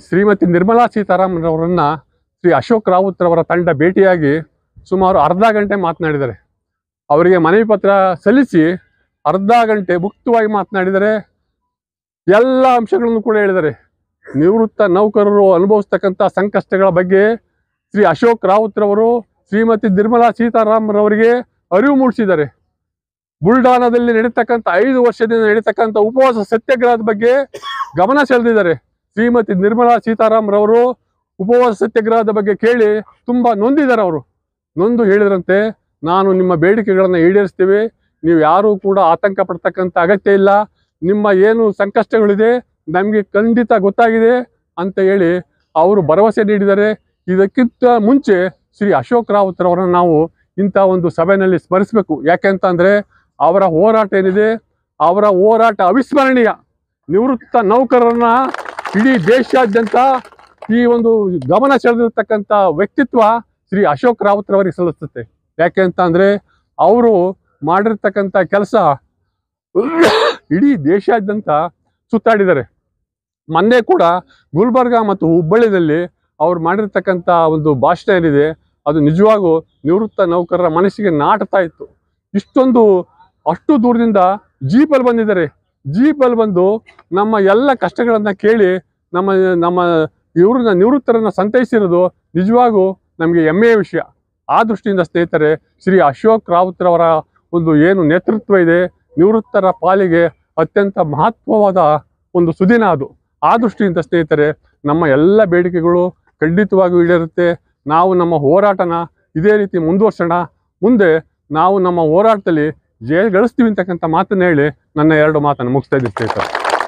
ಶ್ರೀಮತಿ ನಿರ್ಮಲಾ ಸೀತಾರಾಮನ್ ಶ್ರೀ ಅಶೋಕ್ ರಾವತ್ ರವರ ತಂಡ ಭೇಟಿಯಾಗಿ ಸುಮಾರು ಅರ್ಧ ಗಂಟೆ ಮಾತನಾಡಿದ್ದಾರೆ. ಅವರಿಗೆ ಮನವಿ ಪತ್ರ ಸಲ್ಲಿಸಿ ಅರ್ಧ ಗಂಟೆ ಮುಕ್ತವಾಗಿ ಮಾತನಾಡಿದರೆ. ಎಲ್ಲ ಅಂಶಗಳನ್ನು ಕೂಡ ಹೇಳಿದ್ದಾರೆ. ನಿವೃತ್ತ ನೌಕರರು ಅನುಭವಿಸ್ತಕ್ಕಂಥ ಸಂಕಷ್ಟಗಳ ಬಗ್ಗೆ ಶ್ರೀ ಅಶೋಕ್ ರಾವತ್ ರವರು ಶ್ರೀಮತಿ ನಿರ್ಮಲಾ ಸೀತಾರಾಮನ್ ಅವರಿಗೆ ಅರಿವು ಮೂಡಿಸಿದ್ದಾರೆ. ಬುಲ್ಡಾನಾದಲ್ಲಿ ನಡೀತಕ್ಕಂಥ 5 ವರ್ಷದಿಂದ ನಡೀತಕ್ಕಂಥ ಉಪವಾಸ ಸತ್ಯಾಗ್ರಹದ ಬಗ್ಗೆ ಗಮನ ಸೆಳೆದಿದ್ದಾರೆ. ಶ್ರೀಮತಿ ನಿರ್ಮಲಾ ಸೀತಾರಾಮನ್ ಅವರು ಉಪವಾಸ ಸತ್ಯಾಗ್ರಹದ ಬಗ್ಗೆ ಕೇಳಿ ತುಂಬಾ ನೊಂದಿದ್ದಾರೆ. ಅವರು ನೊಂದು ಹೇಳಿದ್ರಂತೆ, ನಾನು ನಿಮ್ಮ ಬೇಡಿಕೆಗಳನ್ನು ಈಡೇರಿಸ್ತೀವಿ, ನೀವು ಯಾರೂ ಕೂಡ ಆತಂಕ ಪಡ್ತಕ್ಕಂಥ ಅಗತ್ಯ ಇಲ್ಲ, ನಿಮ್ಮ ಏನು ಸಂಕಷ್ಟಗಳಿದೆ ನಮಗೆ ಖಂಡಿತ ಗೊತ್ತಾಗಿದೆ ಅಂತ ಹೇಳಿ ಅವರು ಭರವಸೆ ನೀಡಿದ್ದಾರೆ. ಇದಕ್ಕಿಂತ ಮುಂಚೆ ಶ್ರೀ ಅಶೋಕ್ ರಾವತ್ ರವರನ್ನು ನಾವು ಇಂಥ ಒಂದು ಸಭೆಯಲ್ಲಿ ಸ್ಮರಿಸಬೇಕು. ಯಾಕೆಂತಂದರೆ ಅವರ ಹೋರಾಟ ಏನಿದೆ, ಅವರ ಹೋರಾಟ ಅವಿಸ್ಮರಣೀಯ. ನಿವೃತ್ತ ನೌಕರರನ್ನ ಇಡೀ ದೇಶಾದ್ಯಂತ ಈ ಒಂದು ಗಮನ ಸೆಳೆದಿರ್ತಕ್ಕಂಥ ವ್ಯಕ್ತಿತ್ವ ಶ್ರೀ ಅಶೋಕ್ ರಾವತ್ ರವರಿಗೆ ಸಲ್ಲಿಸುತ್ತೆ. ಯಾಕೆ ಅಂತ ಅಂದರೆ ಅವರು ಮಾಡಿರ್ತಕ್ಕಂಥ ಕೆಲಸ ಇಡೀ ದೇಶಾದ್ಯಂತ ಸುತ್ತಾಡಿದ್ದಾರೆ. ಮೊನ್ನೆ ಕೂಡ ಗುಲ್ಬರ್ಗ ಮತ್ತು ಹುಬ್ಬಳ್ಳಿಯಲ್ಲಿ ಅವ್ರು ಮಾಡಿರ್ತಕ್ಕಂಥ ಒಂದು ಭಾಷಣ ಏನಿದೆ ಅದು ನಿಜವಾಗೂ ನಿವೃತ್ತ ನೌಕರರ ಮನಸ್ಸಿಗೆ ನಾಟ್ತಾ ಇತ್ತು. ಅಷ್ಟು ದೂರದಿಂದ ಜೀಪಲ್ಲಿ ಬಂದಿದ್ದಾರೆ. ಜೀಪಲ್ಲಿ ಬಂದು ನಮ್ಮ ಎಲ್ಲ ಕಷ್ಟಗಳನ್ನು ಕೇಳಿ ನಮ್ಮ ಇವ್ರನ್ನ ನಿವೃತ್ತರನ್ನು ಸಂತೈಸಿರೋದು ನಿಜವಾಗೂ ನಮಗೆ ಹೆಮ್ಮೆಯ ವಿಷಯ. ಆ ದೃಷ್ಟಿಯಿಂದ ಸ್ನೇಹಿತರೆ, ಶ್ರೀ ಅಶೋಕ್ ರಾವತ್ ರವರ ಒಂದು ಏನು ನೇತೃತ್ವ ಇದೆ ನಿವೃತ್ತರ ಪಾಲಿಗೆ ಅತ್ಯಂತ ಮಹತ್ವವಾದ ಒಂದು ಸುದಿನ ಅದು. ಆ ದೃಷ್ಟಿಯಿಂದ ಸ್ನೇಹಿತರೆ, ನಮ್ಮ ಎಲ್ಲ ಬೇಡಿಕೆಗಳು ಖಂಡಿತವಾಗಿಯೂ ಈಡೇರುತ್ತೆ. ನಾವು ನಮ್ಮ ಹೋರಾಟನ ಇದೇ ರೀತಿ ಮುಂದುವರ್ಸೋಣ. ಮುಂದೆ ನಾವು ನಮ್ಮ ಹೋರಾಟದಲ್ಲಿ ಜಯ ಗಳಿಸ್ತೀವಿ ಅಂತಕ್ಕಂಥ ಮಾತನ್ನು ಹೇಳಿ ನನ್ನ 2 ಮಾತನ್ನು ಮುಗಿಸ್ತಾ ಇದ್ದೀನಿ ಸ್ನೇಹಿತರೆ.